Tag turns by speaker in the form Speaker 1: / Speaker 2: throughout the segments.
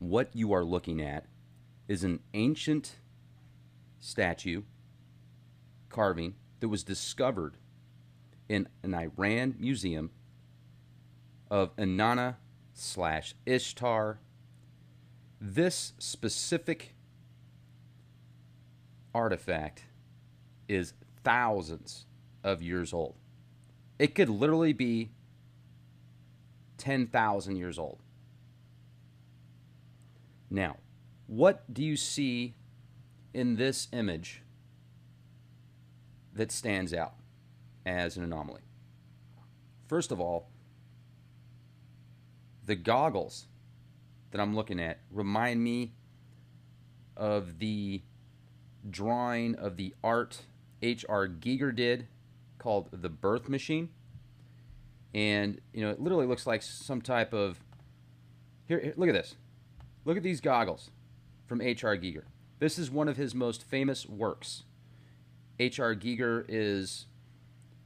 Speaker 1: What you are looking at is an ancient statue carving that was discovered in an Iran museum of Inanna slash Ishtar. This specific artifact is thousands of years old. It could literally be 10,000 years old. Now, what do you see in this image that stands out as an anomaly? First of all, the goggles that I'm looking at remind me of the drawing of the art H.R. Giger did called The Birth Machine. And, it literally looks like some type of... Here, look at this. Look at these goggles from H.R. Giger. This is one of his most famous works. H.R. Giger is,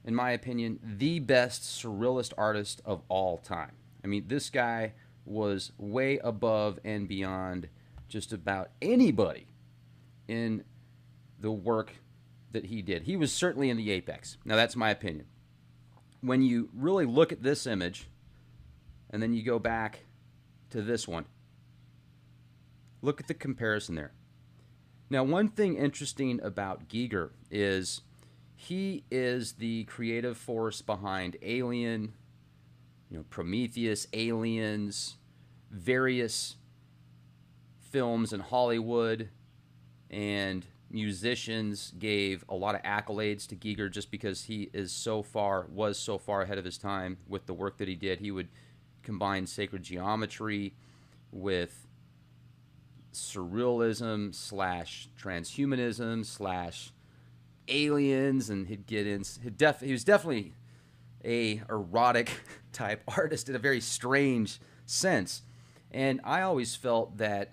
Speaker 1: in my opinion, the best surrealist artist of all time. I mean, this guy was way above and beyond just about anybody in the work that he did. He was certainly in the apex. Now, that's my opinion. When you really look at this image, and then you go back to this one, look at the comparison there. Now, one thing interesting about Giger is he is the creative force behind Alien, Prometheus, Aliens, various films in Hollywood, and musicians gave a lot of accolades to Giger just because he was so far ahead of his time with the work that he did. He would combine sacred geometry with surrealism slash transhumanism slash aliens, and he'd get in. He was definitely a erotic type artist in a very strange sense. And I always felt that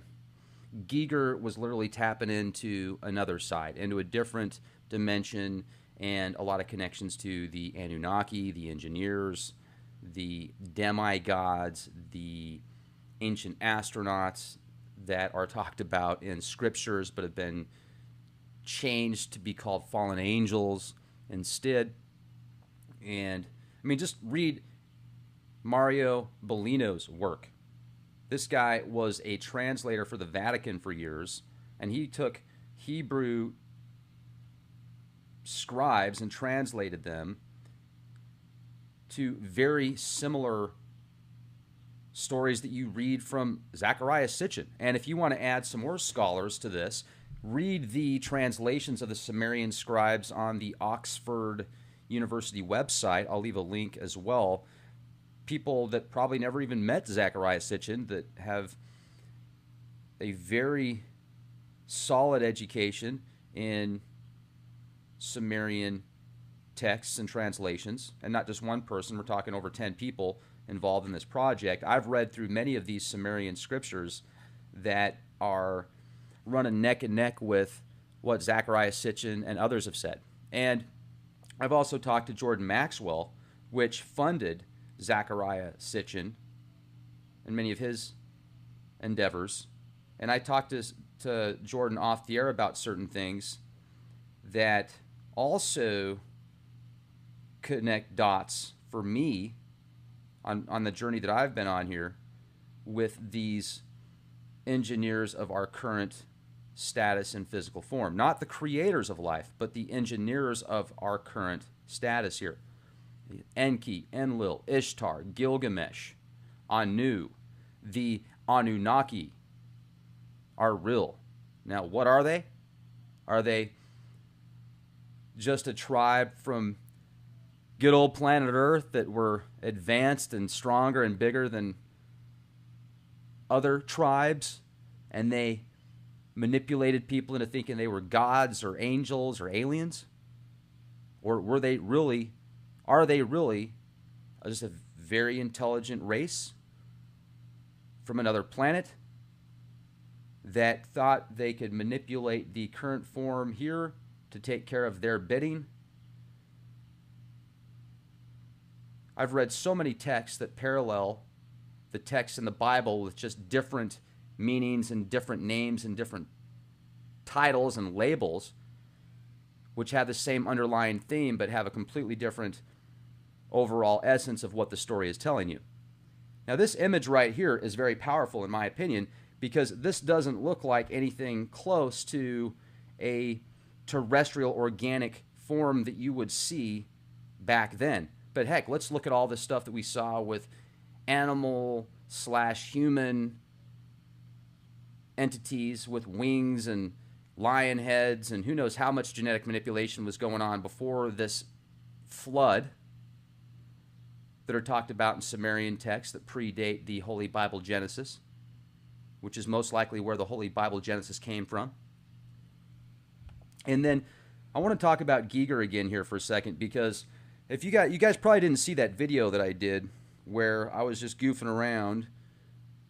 Speaker 1: Giger was literally tapping into another side, into a different dimension, and a lot of connections to the Anunnaki, the engineers, the demigods, the ancient astronauts that are talked about in scriptures but have been changed to be called fallen angels instead. And I mean, just read Mario Bellino's work. This guy was a translator for the Vatican for years, and he took Hebrew scribes and translated them to very similar stories that you read from Zecharia Sitchin. And if you want to add some more scholars to this, read the translations of the Sumerian scribes on the Oxford University website. I'll leave a link as well. People that probably never even met Zecharia Sitchin that have a very solid education in Sumerian texts and translations, and not just one person. We're talking over 10 people involved in this project. I've read through many of these Sumerian scriptures that are running neck and neck with what Zecharia Sitchin and others have said. And I've also talked to Jordan Maxwell, which funded Zecharia Sitchin and many of his endeavors. And I talked to Jordan off the air about certain things that also connect dots for me on the journey that I've been on here with these engineers of our current status and physical form. Not the creators of life, but the engineers of our current status here. Enki, Enlil, Ishtar, Gilgamesh, Anu, the Anunnaki are real. Now, what are they? Are they just a tribe from good old planet Earth that were advanced and stronger and bigger than other tribes, and they manipulated people into thinking they were gods or angels or aliens? Or are they really just a very intelligent race from another planet that thought they could manipulate the current form here to take care of their bidding? I've read so many texts that parallel the texts in the Bible with just different meanings and different names and different titles and labels, which have the same underlying theme but have a completely different overall essence of what the story is telling you. Now, this image right here is very powerful, in my opinion, because this doesn't look like anything close to a terrestrial organic form that you would see back then. But heck, let's look at all the stuff that we saw with animal/human entities with wings and lion heads, and who knows how much genetic manipulation was going on before this flood that are talked about in Sumerian texts that predate the Holy Bible Genesis, which is most likely where the Holy Bible Genesis came from. And then I want to talk about Giger again here for a second, because if you guys probably didn't see that video that I did where I was just goofing around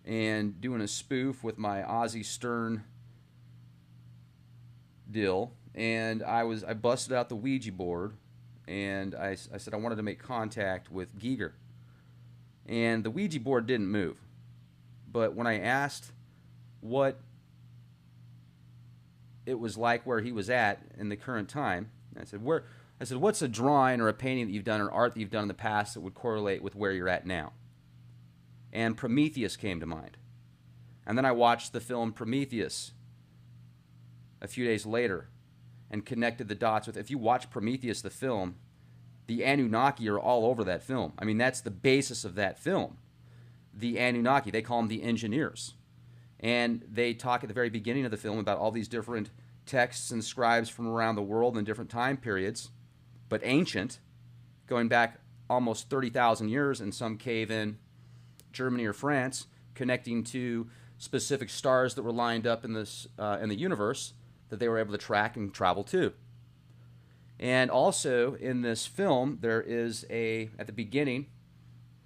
Speaker 1: and doing a spoof with my Ozzy Stern deal, and I busted out the Ouija board, and I said I wanted to make contact with Giger, and the Ouija board didn't move. But when I asked what it was like where he was at in the current time, I said, what's a drawing or a painting that you've done or art that you've done in the past that would correlate with where you're at now? And Prometheus came to mind. And then I watched the film Prometheus a few days later and connected the dots with, if you watch Prometheus, the film, the Anunnaki are all over that film. I mean, that's the basis of that film. The Anunnaki, they call them the engineers. And they talk at the very beginning of the film about all these different texts and scribes from around the world in different time periods, but ancient, going back almost 30,000 years in some cave in Germany or France, connecting to specific stars that were lined up in the universe that they were able to track and travel to. And also in this film, there is at the beginning,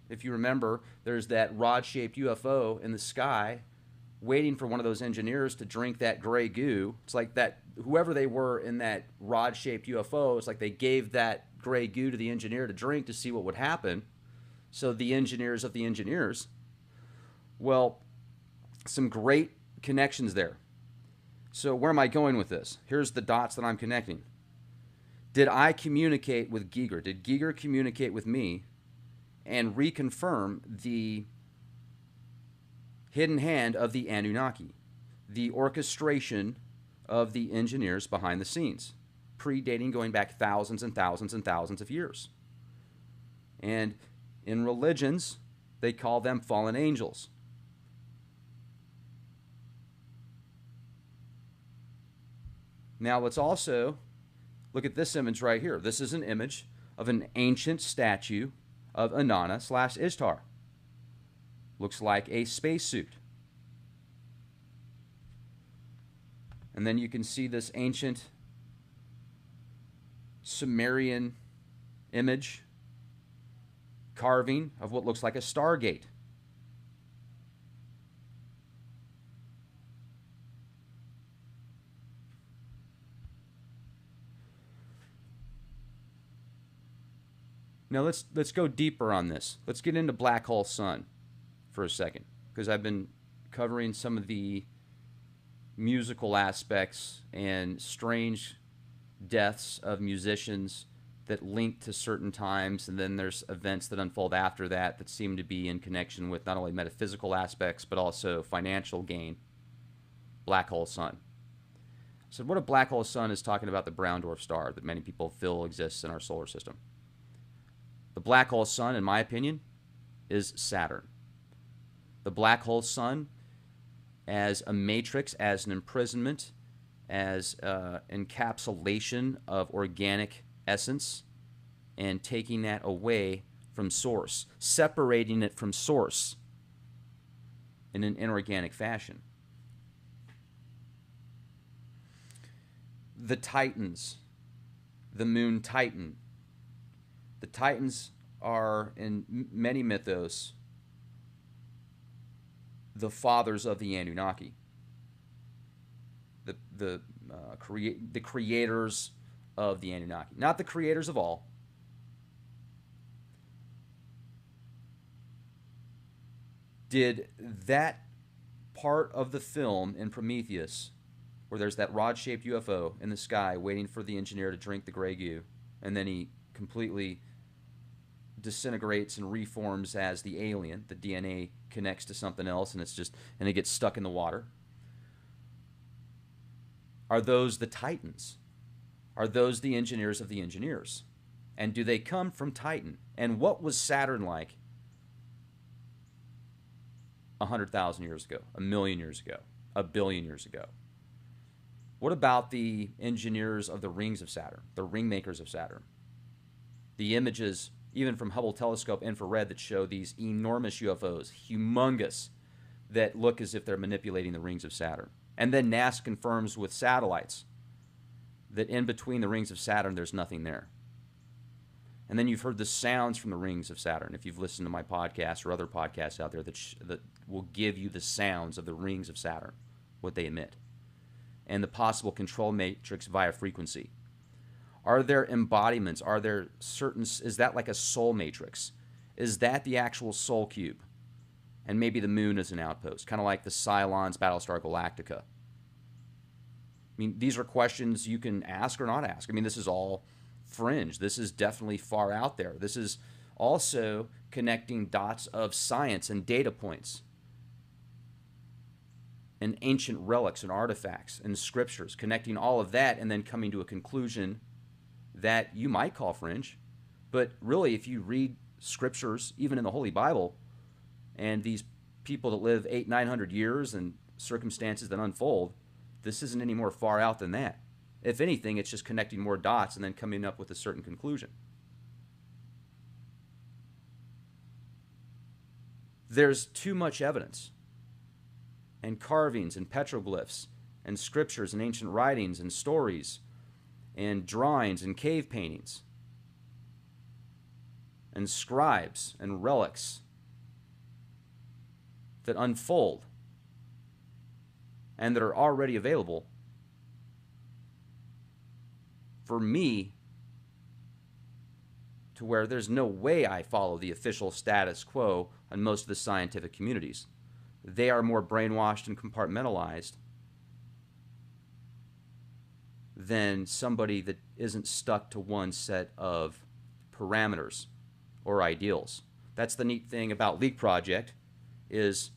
Speaker 1: if you remember, there's that rod-shaped UFO in the sky waiting for one of those engineers to drink that gray goo. It's like that whoever they were in that rod-shaped UFO, it's like they gave that gray goo to the engineer to drink to see what would happen. So the engineers of the engineers. Well, some great connections there. So where am I going with this? Here's the dots that I'm connecting. Did I communicate with Giger? Did Giger communicate with me and reconfirm the hidden hand of the Anunnaki, the orchestration of the engineers behind the scenes, predating going back thousands and thousands and thousands of years? And in religions, they call them fallen angels. Now let's also look at this image right here. This is an image of an ancient statue of Inanna/Ishtar. Looks like a spacesuit. And then you can see this ancient Sumerian image carving of what looks like a Stargate. Now let's go deeper on this. Let's get into Black Hole Sun for a second, because I've been covering some of the musical aspects and strange deaths of musicians that link to certain times, and then there's events that unfold after that that seem to be in connection with not only metaphysical aspects but also financial gain. Black Hole Sun. So what a black hole sun is talking about the brown dwarf star that many people feel exists in our solar system. The black hole sun, in my opinion, is Saturn. The black hole sun as a matrix, as an imprisonment, as encapsulation of organic essence, and taking that away from source, separating it from source in an inorganic fashion. The Titans, the moon Titan. The Titans are, in many mythos, the fathers of the Anunnaki, the creators of the Anunnaki, not the creators of all. Did that part of the film in Prometheus where there's that rod-shaped UFO in the sky waiting for the engineer to drink the Grey Goo, and then he completely disintegrates and reforms as the alien. The DNA connects to something else, and it gets stuck in the water. Are those the Titans? Are those the engineers of the engineers? And do they come from Titan? And what was Saturn like 100,000 years ago, 1,000,000 years ago, 1,000,000,000 years ago? What about the engineers of the rings of Saturn, the ring makers of Saturn? The images, even from Hubble telescope infrared, that show these enormous UFOs, humongous, that look as if they're manipulating the rings of Saturn. And then NASA confirms with satellites that in between the rings of Saturn, there's nothing there. And then you've heard the sounds from the rings of Saturn. If you've listened to my podcast or other podcasts out there that will give you the sounds of the rings of Saturn, what they emit, and the possible control matrix via frequency. Are there embodiments? Are there certain, is that like a soul matrix? Is that the actual soul cube? And maybe the moon is an outpost, kind of like the Cylons Battlestar Galactica. I mean, these are questions you can ask or not ask. I mean, this is all fringe. This is definitely far out there. This is also connecting dots of science and data points and ancient relics and artifacts and scriptures, connecting all of that and then coming to a conclusion that you might call fringe. But really, if you read scriptures, even in the Holy Bible, and these people that live 800-900 years and circumstances that unfold, this isn't any more far out than that. If anything, it's just connecting more dots and then coming up with a certain conclusion. There's too much evidence, and carvings and petroglyphs and scriptures and ancient writings and stories and drawings and cave paintings and scribes and relics that unfold and that are already available for me to where there's no way I follow the official status quo on most of the scientific communities. They are more brainwashed and compartmentalized than somebody that isn't stuck to one set of parameters or ideals. That's the neat thing about Leak Project, is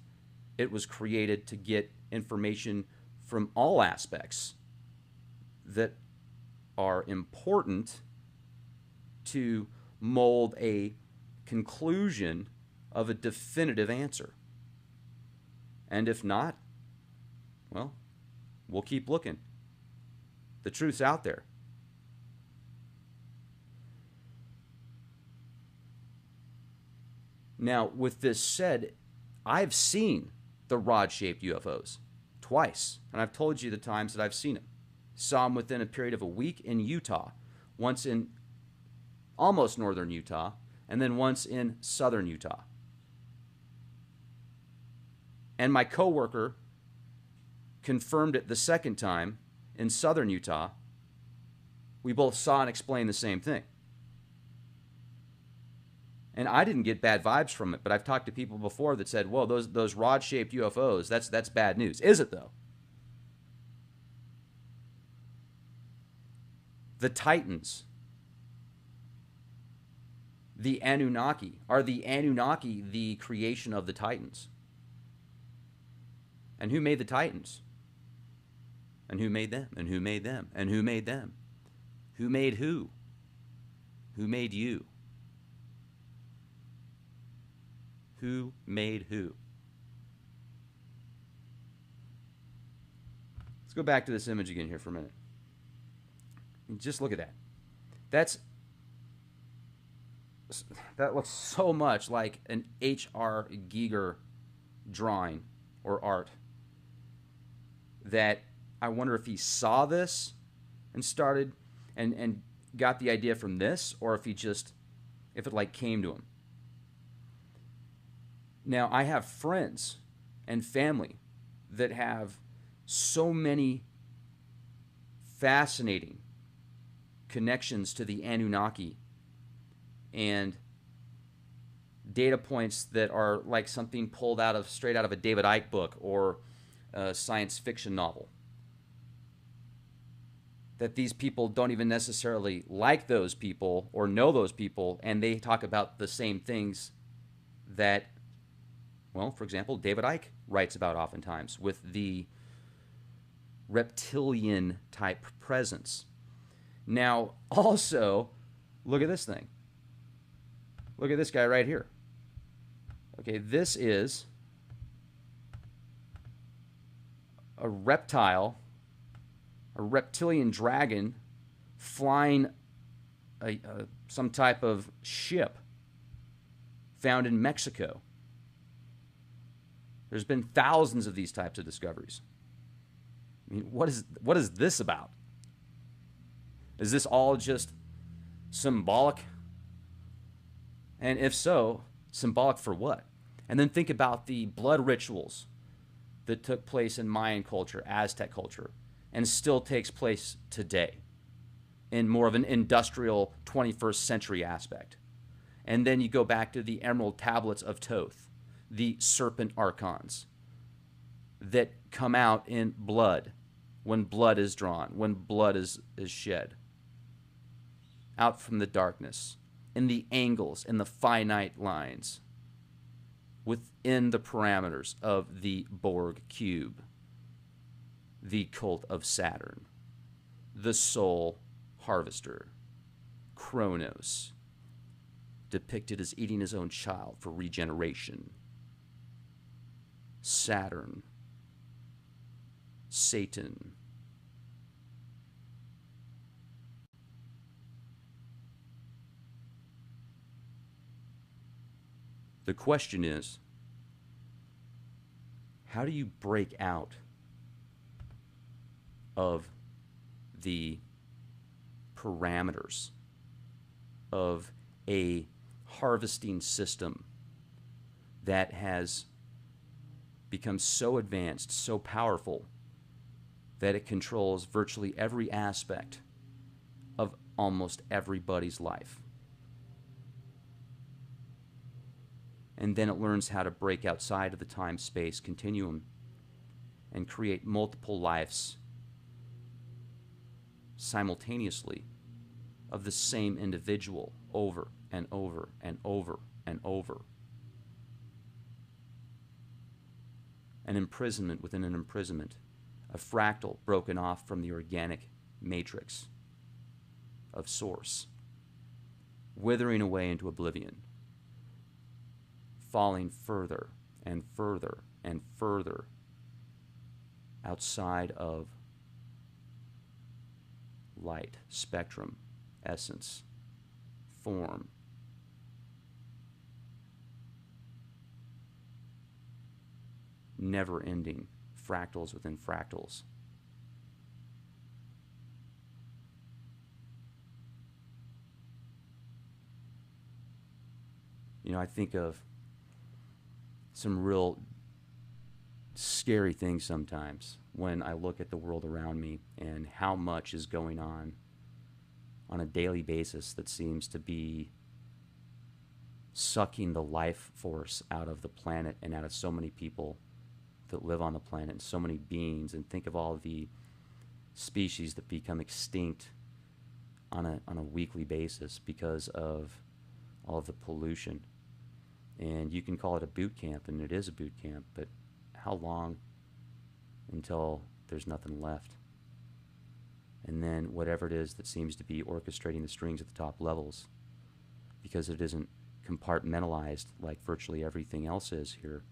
Speaker 1: it was created to get information from all aspects that are important to mold a conclusion of a definitive answer. And if not, well, we'll keep looking. The truth's out there. Now, with this said, I've seen the rod-shaped UFOs twice, and I've told you the times that I've seen them. Saw them within a period of a week in Utah, once in almost northern Utah, and then once in southern Utah. And my coworker confirmed it the second time in southern Utah. We both saw and explained the same thing. And I didn't get bad vibes from it, but I've talked to people before that said, "Whoa, those rod-shaped UFOs, that's bad news." Is it though? The Titans, the Anunnaki, are the Anunnaki the creation of the Titans? And who made the Titans? And who made them? And who made them? And who made them? Who made who? Who made you? Who made who? Let's go back to this image again here for a minute. Just look at that. That looks so much like an H.R. Giger drawing or art that I wonder if he saw this and started and got the idea from this, or if it like came to him. Now, I have friends and family that have so many fascinating connections to the Anunnaki and data points that are like something pulled straight out of a David Icke book, or science fiction novel. That these people don't even necessarily like those people or know those people, and they talk about the same things that, well, for example, David Icke writes about oftentimes with the reptilian type presence. Now, also, look at this thing. Look at this guy right here. Okay, this is a reptile, a reptilian dragon flying some type of ship found in Mexico. There's been thousands of these types of discoveries. I mean, what is this about? Is this all just symbolic? And if so, symbolic for what? And then think about the blood rituals that took place in Mayan culture, Aztec culture, and still takes place today in more of an industrial 21st century aspect. And then you go back to the emerald tablets of Thoth, the serpent archons that come out in blood, when blood is drawn, when blood is shed, out from the darkness, in the angles, in the finite lines, within the parameters of the Borg cube, the cult of Saturn, the soul harvester, Kronos, depicted as eating his own child for regeneration, Saturn, Satan. The question is, how do you break out of the parameters of a harvesting system that has become so advanced, so powerful, that it controls virtually every aspect of almost everybody's life? And then it learns how to break outside of the time-space continuum and create multiple lives simultaneously of the same individual over and over and over and over. An imprisonment within an imprisonment, a fractal broken off from the organic matrix of source, withering away into oblivion, falling further and further and further outside of light, spectrum, essence, form. Never-ending fractals within fractals. You know, I think of some real scary things sometimes when I look at the world around me and how much is going on a daily basis that seems to be sucking the life force out of the planet and out of so many people that live on the planet, and so many beings. And think of all the species that become extinct on a weekly basis because of all of the pollution. And you can call it a boot camp, and it is a boot camp, but how long until there's nothing left? And then whatever it is that seems to be orchestrating the strings at the top levels, because it isn't compartmentalized like virtually everything else is here.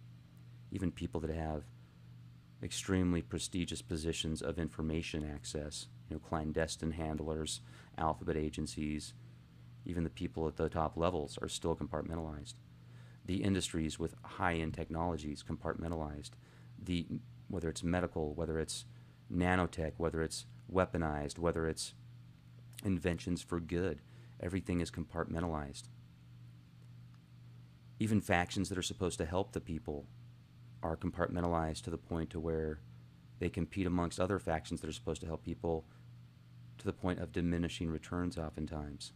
Speaker 1: Even people that have extremely prestigious positions of information access, you know, clandestine handlers, alphabet agencies, even the people at the top levels are still compartmentalized. The industries with high-end technologies compartmentalized. Whether it's medical, whether it's nanotech, whether it's weaponized, whether it's inventions for good, everything is compartmentalized. Even factions that are supposed to help the people are compartmentalized to the point to where they compete amongst other factions that are supposed to help people, to the point of diminishing returns oftentimes.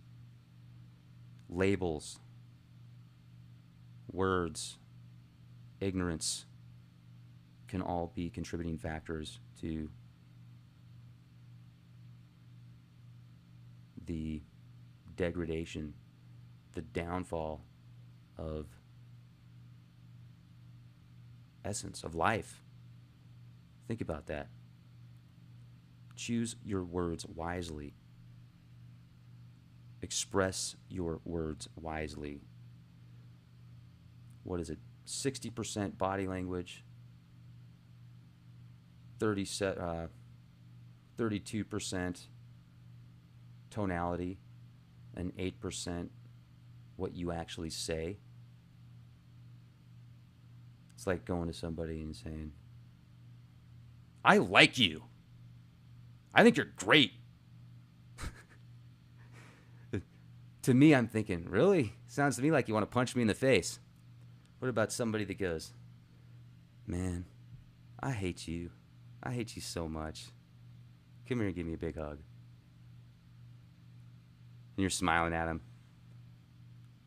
Speaker 1: Labels, words, ignorance, can all be contributing factors to the degradation, the downfall of essence, of life. Think about that. Choose your words wisely. Express your words wisely. What is it? 60% body language, 32% tonality, and 8% what you actually say. It's like going to somebody and saying, I like you. I think you're great. To me, I'm thinking, really? Sounds to me like you want to punch me in the face. What about somebody that goes, man, I hate you. I hate you so much. Come here and give me a big hug. And you're smiling at him.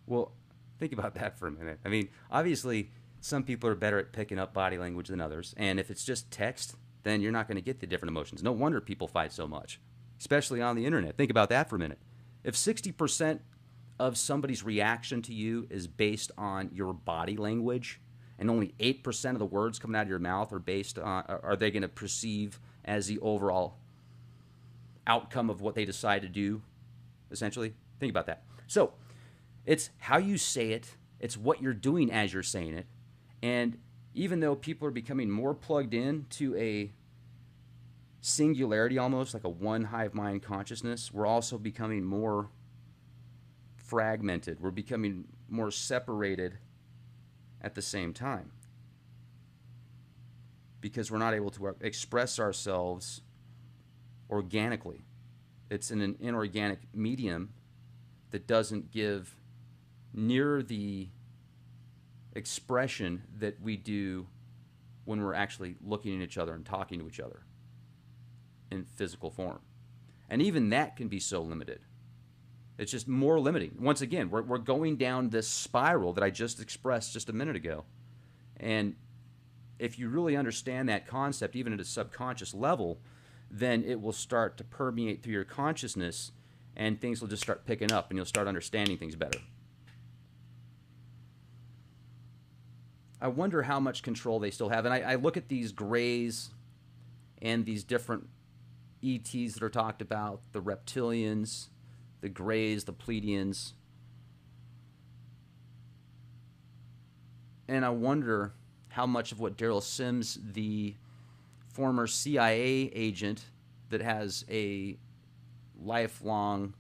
Speaker 1: Well, think about that for a minute. I mean, obviously, some people are better at picking up body language than others. And if it's just text, then you're not going to get the different emotions. No wonder people fight so much, especially on the internet. Think about that for a minute. If 60% of somebody's reaction to you is based on your body language, and only 8% of the words coming out of your mouth are based on, are they going to perceive as the overall outcome of what they decide to do, essentially? Think about that. So it's how you say it, it's what you're doing as you're saying it, and even though people are becoming more plugged in to a singularity, almost like a one hive mind consciousness, we're also becoming more fragmented. We're becoming more separated at the same time because we're not able to express ourselves organically. It's in an inorganic medium that doesn't give near the expression that we do when we're actually looking at each other and talking to each other in physical form. And even that can be so limited. It's just more limiting. Once again, we're going down this spiral that I just expressed just a minute ago. And if you really understand that concept, even at a subconscious level, then it will start to permeate through your consciousness and things will just start picking up and you'll start understanding things better. I wonder how much control they still have. And I look at these grays and these different ETs that are talked about, the reptilians, the grays, the Pleiadians. And I wonder how much of what Daryl Sims, the former CIA agent that has a lifelong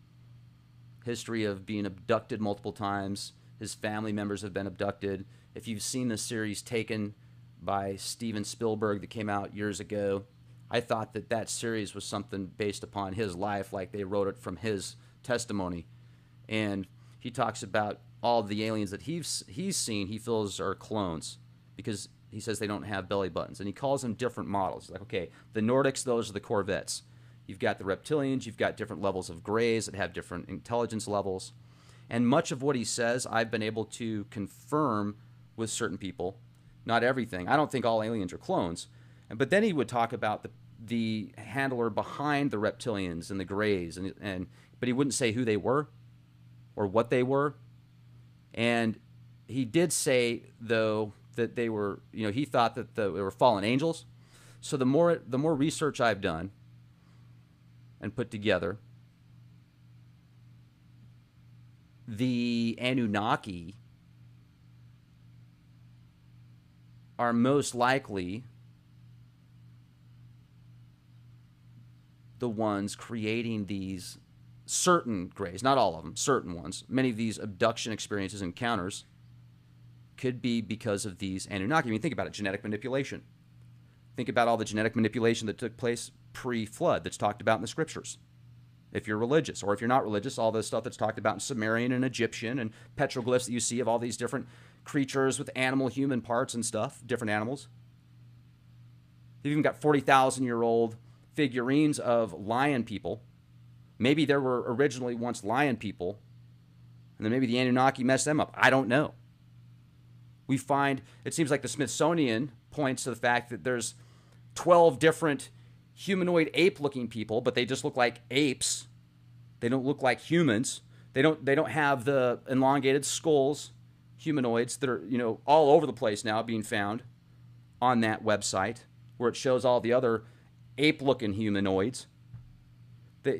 Speaker 1: history of being abducted multiple times, his family members have been abducted. If you've seen the series Taken by Steven Spielberg that came out years ago, I thought that that series was something based upon his life, like they wrote it from his testimony. And he talks about all the aliens that he's seen, he feels are clones because he says they don't have belly buttons. And he calls them different models. He's like, okay, the Nordics, those are the Corvettes. You've got the reptilians, you've got different levels of grays that have different intelligence levels. And much of what he says, I've been able to confirm with certain people. Not everything. I don't think all aliens are clones. But then he would talk about the handler behind the reptilians and the grays, but he wouldn't say who they were or what they were. And he did say, though, that they were, he thought that they were fallen angels. So the more research I've done and put together, the Anunnaki are most likely the ones creating these certain grays, not all of them, certain ones. Many of these abduction experiences, encounters, could be because of these Anunnaki. I mean, think about it, genetic manipulation. Think about all the genetic manipulation that took place pre-flood that's talked about in the scriptures. If you're religious, or if you're not religious, all the stuff that's talked about in Sumerian and Egyptian and petroglyphs that you see of all these different creatures with animal, human parts and stuff, different animals. You've even got 40,000-year-old figurines of lion people. Maybe there were originally once lion people, and then maybe the Anunnaki messed them up. I don't know. We find, it seems like the Smithsonian points to the fact that there's 12 different humanoid ape-looking people, but they just look like apes. They don't look like humans. They don't have the elongated skulls, humanoids that are, all over the place now being found on that website where it shows all the other ape-looking humanoids. The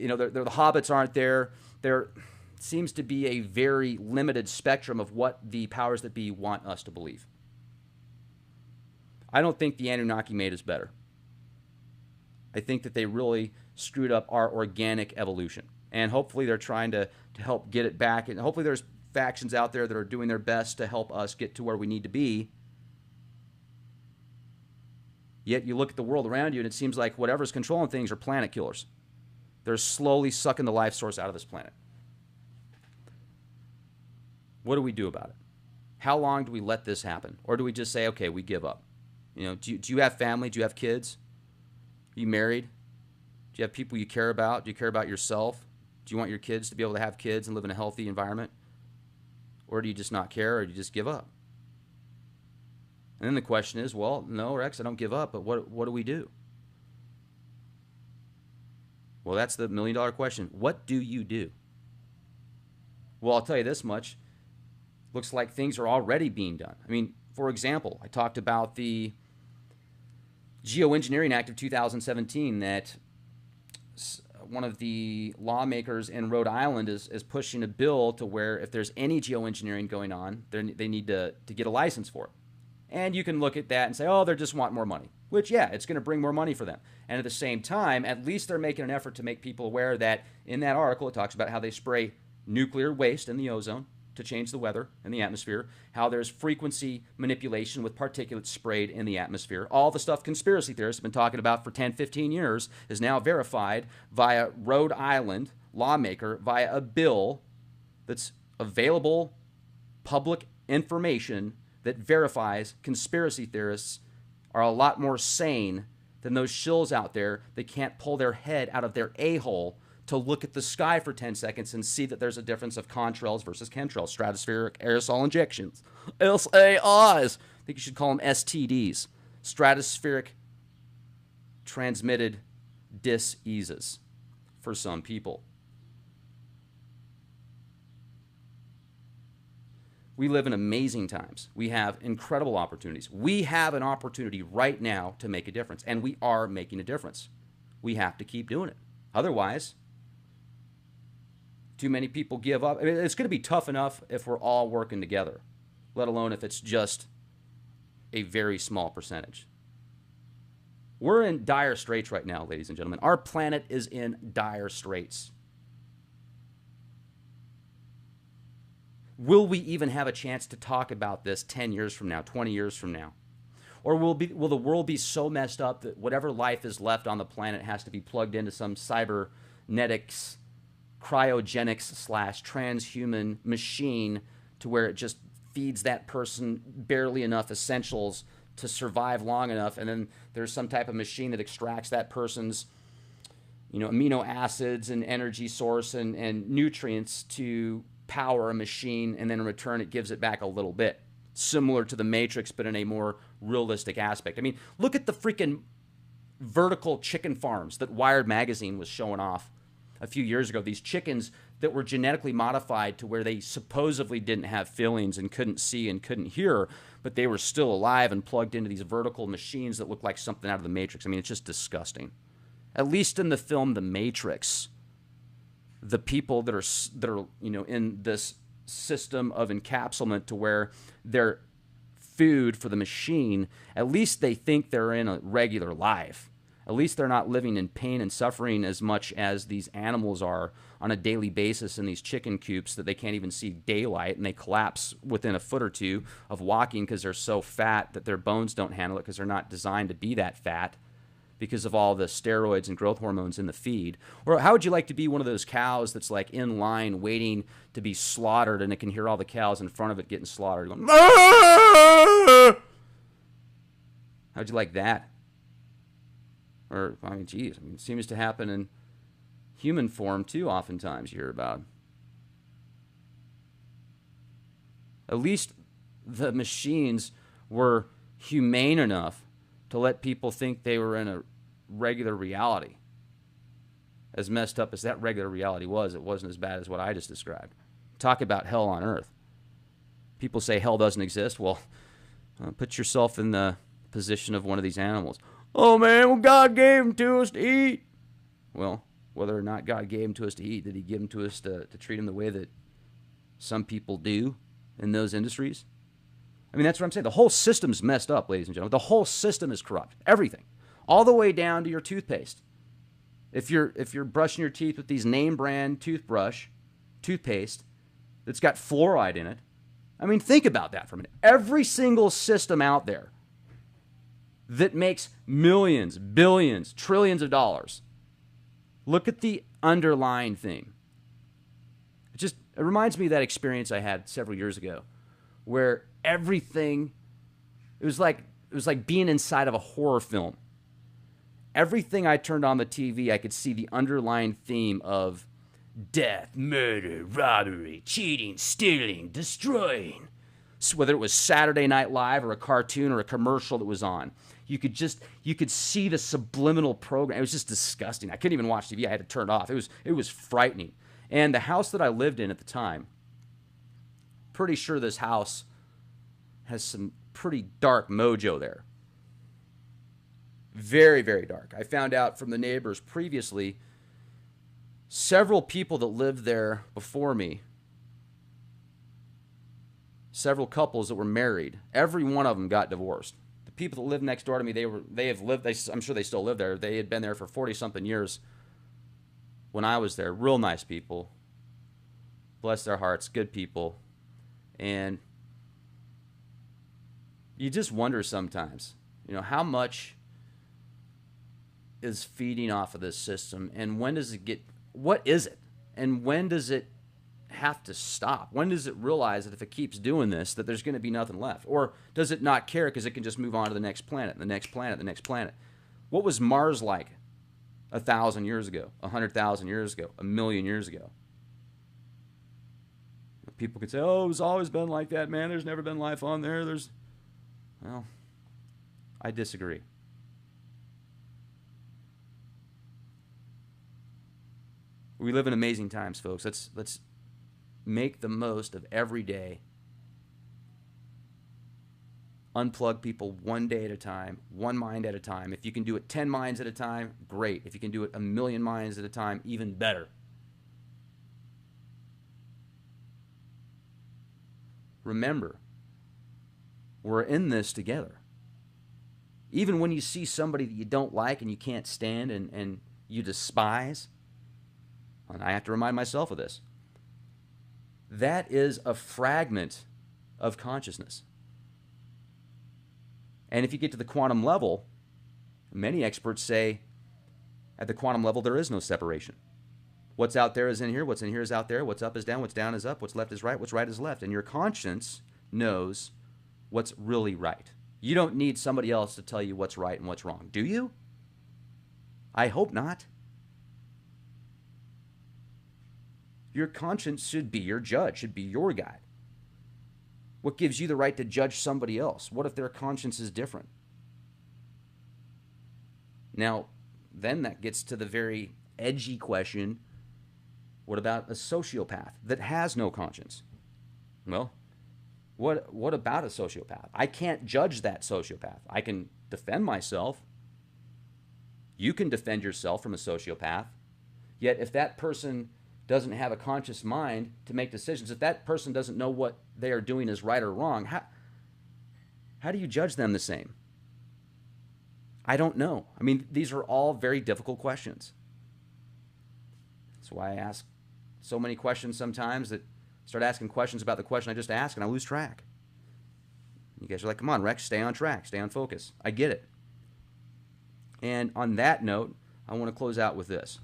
Speaker 1: hobbits aren't there. There seems to be a very limited spectrum of what the powers that be want us to believe. I don't think the Anunnaki made us better. I think that they really screwed up our organic evolution. And hopefully they're trying to help get it back. And hopefully there's factions out there that are doing their best to help us get to where we need to be. Yet you look at the world around you and it seems like whatever's controlling things are planet killers. They're slowly sucking the life source out of this planet. What do we do about it? How long do we let this happen? Or do we just say, okay, we give up? Do you have family? Do you have kids? Are you married? Do you have people you care about? Do you care about yourself? Do you want your kids to be able to have kids and live in a healthy environment? Or do you just not care, or do you just give up? And then the question is, well, no, Rex, I don't give up, but what do we do? Well, that's the million-dollar question. What do you do? Well, I'll tell you this much. Looks like things are already being done. I mean, for example, I talked about the Geoengineering Act of 2017 that one of the lawmakers in Rhode Island is pushing a bill to where if there's any geoengineering going on, they need to get a license for it. And you can look at that and say, oh, they just want more money. Which, yeah, it's going to bring more money for them. And at the same time, at least they're making an effort to make people aware that in that article, it talks about how they spray nuclear waste in the ozone to change the weather in the atmosphere, how there's frequency manipulation with particulates sprayed in the atmosphere. All the stuff conspiracy theorists have been talking about for 10, 15 years is now verified via Rhode Island lawmaker via a bill that's available public information that verifies conspiracy theorists are a lot more sane than those shills out there that can't pull their head out of their a-hole to look at the sky for 10 seconds and see that there's a difference of contrails versus chemtrails, stratospheric aerosol injections, SAIs. I think you should call them STDs, stratospheric transmitted diseases for some people. We live in amazing times. We have incredible opportunities. We have an opportunity right now to make a difference, and we are making a difference. We have to keep doing it. Otherwise, too many people give up. I mean, it's going to be tough enough if we're all working together, let alone if it's just a very small percentage. We're in dire straits right now, ladies and gentlemen. Our planet is in dire straits. Will we even have a chance to talk about this 10 years from now, 20 years from now? Or will the world be so messed up that whatever life is left on the planet has to be plugged into some cybernetics, cryogenics / transhuman machine to where it just feeds that person barely enough essentials to survive long enough, and then there's some type of machine that extracts that person's amino acids and energy source and nutrients to power a machine, and then in return it gives it back a little bit, similar to the Matrix but in a more realistic aspect. I mean, look at the freaking vertical chicken farms that Wired magazine was showing off a few years ago. These chickens that were genetically modified to where they supposedly didn't have feelings and couldn't see and couldn't hear, but they were still alive and plugged into these vertical machines that look like something out of the Matrix. I mean, it's just disgusting. At least in the film The Matrix, the people that are in this system of encapsulament to where they're food for the machine, at least they think they're in a regular life. At least they're not living in pain and suffering as much as these animals are on a daily basis in these chicken coops that they can't even see daylight, and they collapse within a foot or two of walking because they're so fat that their bones don't handle it because they're not designed to be that fat because of all the steroids and growth hormones in the feed. Or how would you like to be one of those cows that's like in line waiting to be slaughtered, and it can hear all the cows in front of it getting slaughtered going, "Aah!" How'd you like that? Or, I mean, geez, it seems to happen in human form too oftentimes you hear about. At least the machines were humane enough to let people think they were in a regular reality. As messed up as that regular reality was, it wasn't as bad as what I just described. Talk about hell on earth. People say hell doesn't exist. Well, put yourself in the position of one of these animals. Oh, man, well, God gave them to us to eat. Well, whether or not God gave them to us to eat, did he give them to us to treat them the way that some people do in those industries? I mean, that's what I'm saying. The whole system's messed up, ladies and gentlemen. The whole system is corrupt. Everything. All the way down to your toothpaste. If you're brushing your teeth with these name brand toothpaste that's got fluoride in it, I mean, think about that for a minute. Every single system out there that makes millions, billions, trillions of dollars, look at the underlying thing. It reminds me of that experience I had several years ago where everything, it was like being inside of a horror film. Everything I turned on the TV, I could see the underlying theme of death, murder, robbery, cheating, stealing, destroying. So whether it was Saturday Night Live or a cartoon or a commercial that was on, you could see the subliminal program. It was just disgusting. I couldn't even watch TV. I had to turn it off. It was frightening. And the house that I lived in at the time, pretty sure this house has some pretty dark mojo there. Very, very dark. I found out from the neighbors previously, several people that lived there before me, several couples that were married, every one of them got divorced. The people that lived next door to me, I'm sure they still live there. They had been there for 40-something years when I was there. Real nice people. Bless their hearts, good people. And you just wonder sometimes, how much is feeding off of this system, and when does it get, what is it, and when does it have to stop? When does it realize that if it keeps doing this, that there's going to be nothing left? Or does it not care because it can just move on to the next planet, the next planet, the next planet? What was Mars like 1,000 years ago, 100,000 years ago, 1,000,000 years ago? People could say, oh, it's always been like that, man. There's never been life on there. Well, I disagree. We live in amazing times, folks. Let's make the most of every day. Unplug people one day at a time, one mind at a time. If you can do it 10 minds at a time, great. If you can do it 1,000,000 minds at a time, even better. Remember, we're in this together. Even when you see somebody that you don't like and you can't stand and you despise, and I have to remind myself of this, that is a fragment of consciousness. And if you get to the quantum level, many experts say at the quantum level there is no separation. What's out there is in here, what's in here is out there, what's up is down, what's down is up, what's left is right, what's right is left. And your conscience knows what's really right. You don't need somebody else to tell you what's right and what's wrong, do you? I hope not. Your conscience should be your judge, should be your guide. What gives you the right to judge somebody else? What if their conscience is different? Now, then that gets to the very edgy question, what about a sociopath that has no conscience? Well, what about a sociopath? I can't judge that sociopath. I can defend myself. You can defend yourself from a sociopath. Yet if that person doesn't have a conscious mind to make decisions, if that person doesn't know what they are doing is right or wrong, how do you judge them the same? I don't know. I mean, these are all very difficult questions. That's why I ask so many questions sometimes that start asking questions about the question I just asked and I lose track. You guys are like, come on, Rex, stay on track, stay on focus. I get it. And on that note, I want to close out with this.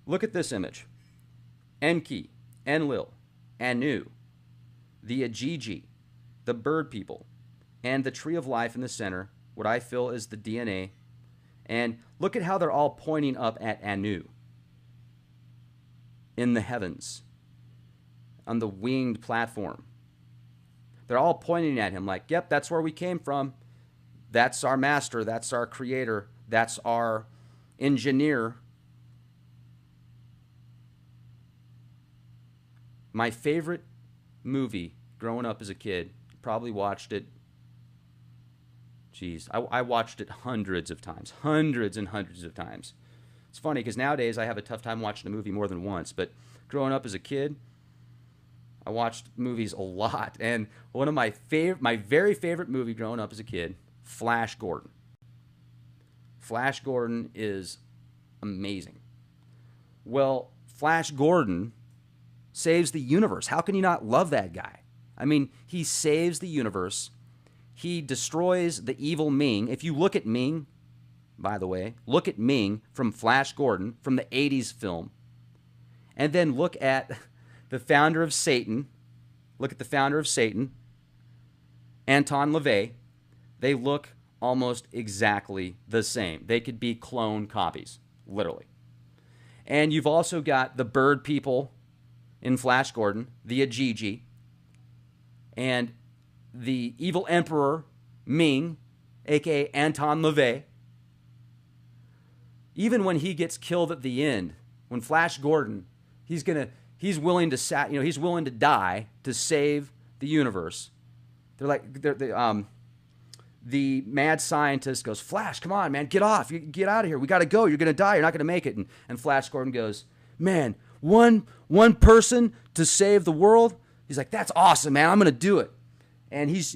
Speaker 1: Look at this image. Enki, Enlil, Anu, the Ajiji, the bird people, and the tree of life in the center, what I feel is the DNA. And look at how they're all pointing up at Anu in the heavens on the winged platform. They're all pointing at him like, yep, that's where we came from. That's our master. That's our creator. That's our engineer. My favorite movie growing up as a kid, probably watched it, I watched it hundreds of times, hundreds and hundreds of times. It's funny because nowadays I have a tough time watching a movie more than once, but growing up as a kid, I watched movies a lot. And one of my very favorite movie growing up as a kid, Flash Gordon. Flash Gordon is amazing. Well, Flash Gordon saves the universe. How can you not love that guy? I mean, he saves the universe. He destroys the evil Ming. If you look at Ming, by the way, look at Ming from Flash Gordon from the 80s film, and then look at the founder of Satan. Look at the founder of Satan, Anton LaVey. They look almost exactly the same. They could be clone copies, literally. And you've also got the bird people in Flash Gordon, the Ajiji, and the evil emperor Ming, aka Anton LaVey. Even when he gets killed at the end, when Flash Gordon, he's willing to die to save the universe. The mad scientist goes, Flash, come on, man, get off, get out of here. We got to go. You're going to die. You're not going to make it. And Flash Gordon goes, man, one person to save the world. He's like, that's awesome, man. I'm going to do it. And he's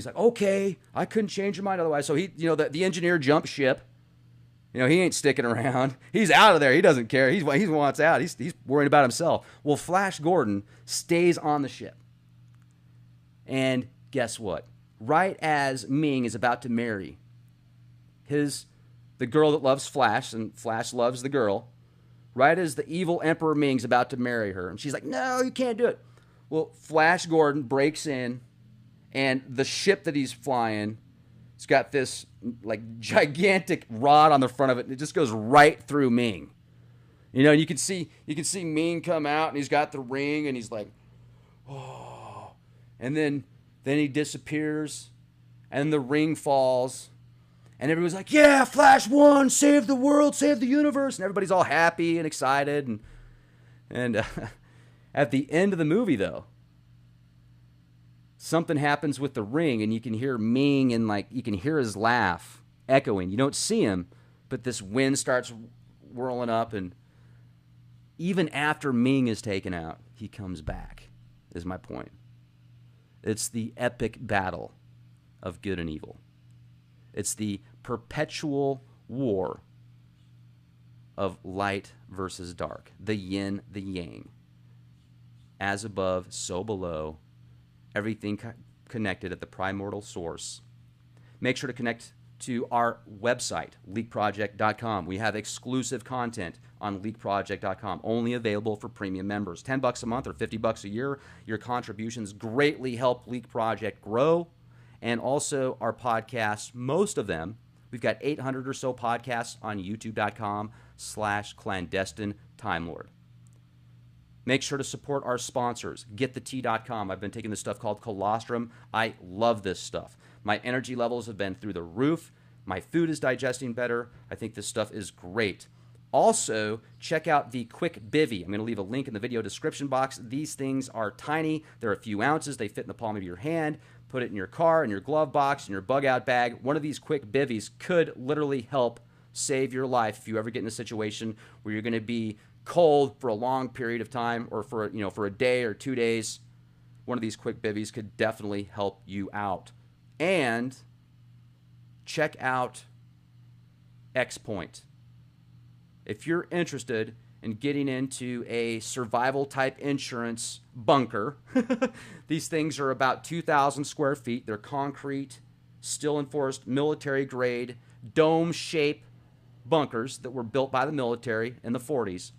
Speaker 1: like, okay, I couldn't change your mind otherwise. So the engineer jumps ship. He ain't sticking around. He's out of there. He doesn't care. He wants out. He's worried about himself. Well, Flash Gordon stays on the ship. And guess what? Right as Ming is about to marry the girl that loves Flash, and Flash loves the girl, right as the evil Emperor Ming's about to marry her, and she's like, no, you can't do it. Well, Flash Gordon breaks in, and the ship that he's flying, it's got this like gigantic rod on the front of it, and it just goes right through Ming. You can see Ming come out, and he's got the ring, and he's like, oh, and then he disappears, and the ring falls, and everybody's like, yeah, Flash won, save the world, save the universe, and everybody's all happy and excited, and at the end of the movie, though, something happens with the ring, and you can hear Ming, and you can hear his laugh echoing. You don't see him, but this wind starts whirling up, and even after Ming is taken out, he comes back, is my point. It's the epic battle of good and evil. It's the perpetual war of light versus dark, the yin, the yang. As above, so below, everything connected at the primordial source. Make sure to connect to our website, leakproject.com. We have exclusive content on leakproject.com, only available for premium members. $10 a month or $50 a year. Your contributions greatly help Leak Project grow. And also our podcasts, most of them, we've got 800 or so podcasts on youtube.com/clandestine Time Lord. Make sure to support our sponsors, getthetea.com. I've been taking this stuff called colostrum. I love this stuff. My energy levels have been through the roof. My food is digesting better. I think this stuff is great. Also, check out the Quick Bivy. I'm going to leave a link in the video description box. These things are tiny. They're a few ounces. They fit in the palm of your hand. Put it in your car, in your glove box, in your bug-out bag. One of these Quick Bivvies could literally help save your life if you ever get in a situation where you're going to be cold for a long period of time, or for a day or 2 days. One of these Quick Bivvies could definitely help you out. And check out X Point. If you're interested in getting into a survival type insurance bunker, these things are about 2,000 square feet. They're concrete, still enforced, military grade, dome shape bunkers that were built by the military in the 40s.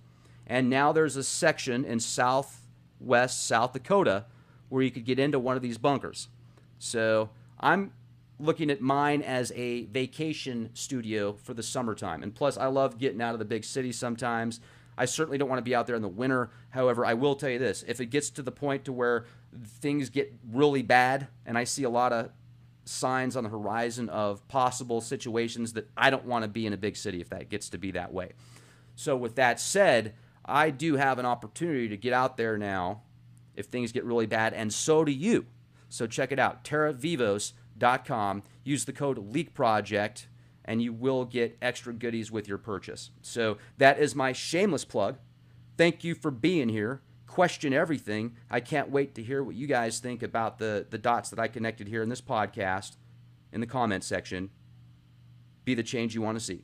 Speaker 1: And now there's a section in southwest South Dakota where you could get into one of these bunkers. So I'm looking at mine as a vacation studio for the summertime. And plus, I love getting out of the big city sometimes. I certainly don't want to be out there in the winter. However, I will tell you this. If it gets to the point to where things get really bad and I see a lot of signs on the horizon of possible situations that I don't want to be in a big city if that gets to be that way. So with that said, I do have an opportunity to get out there now if things get really bad, and so do you. So check it out, terravivos.com. Use the code LEAKPROJECT, and you will get extra goodies with your purchase. So that is my shameless plug. Thank you for being here. Question everything. I can't wait to hear what you guys think about the dots that I connected here in this podcast in the comment section. Be the change you want to see.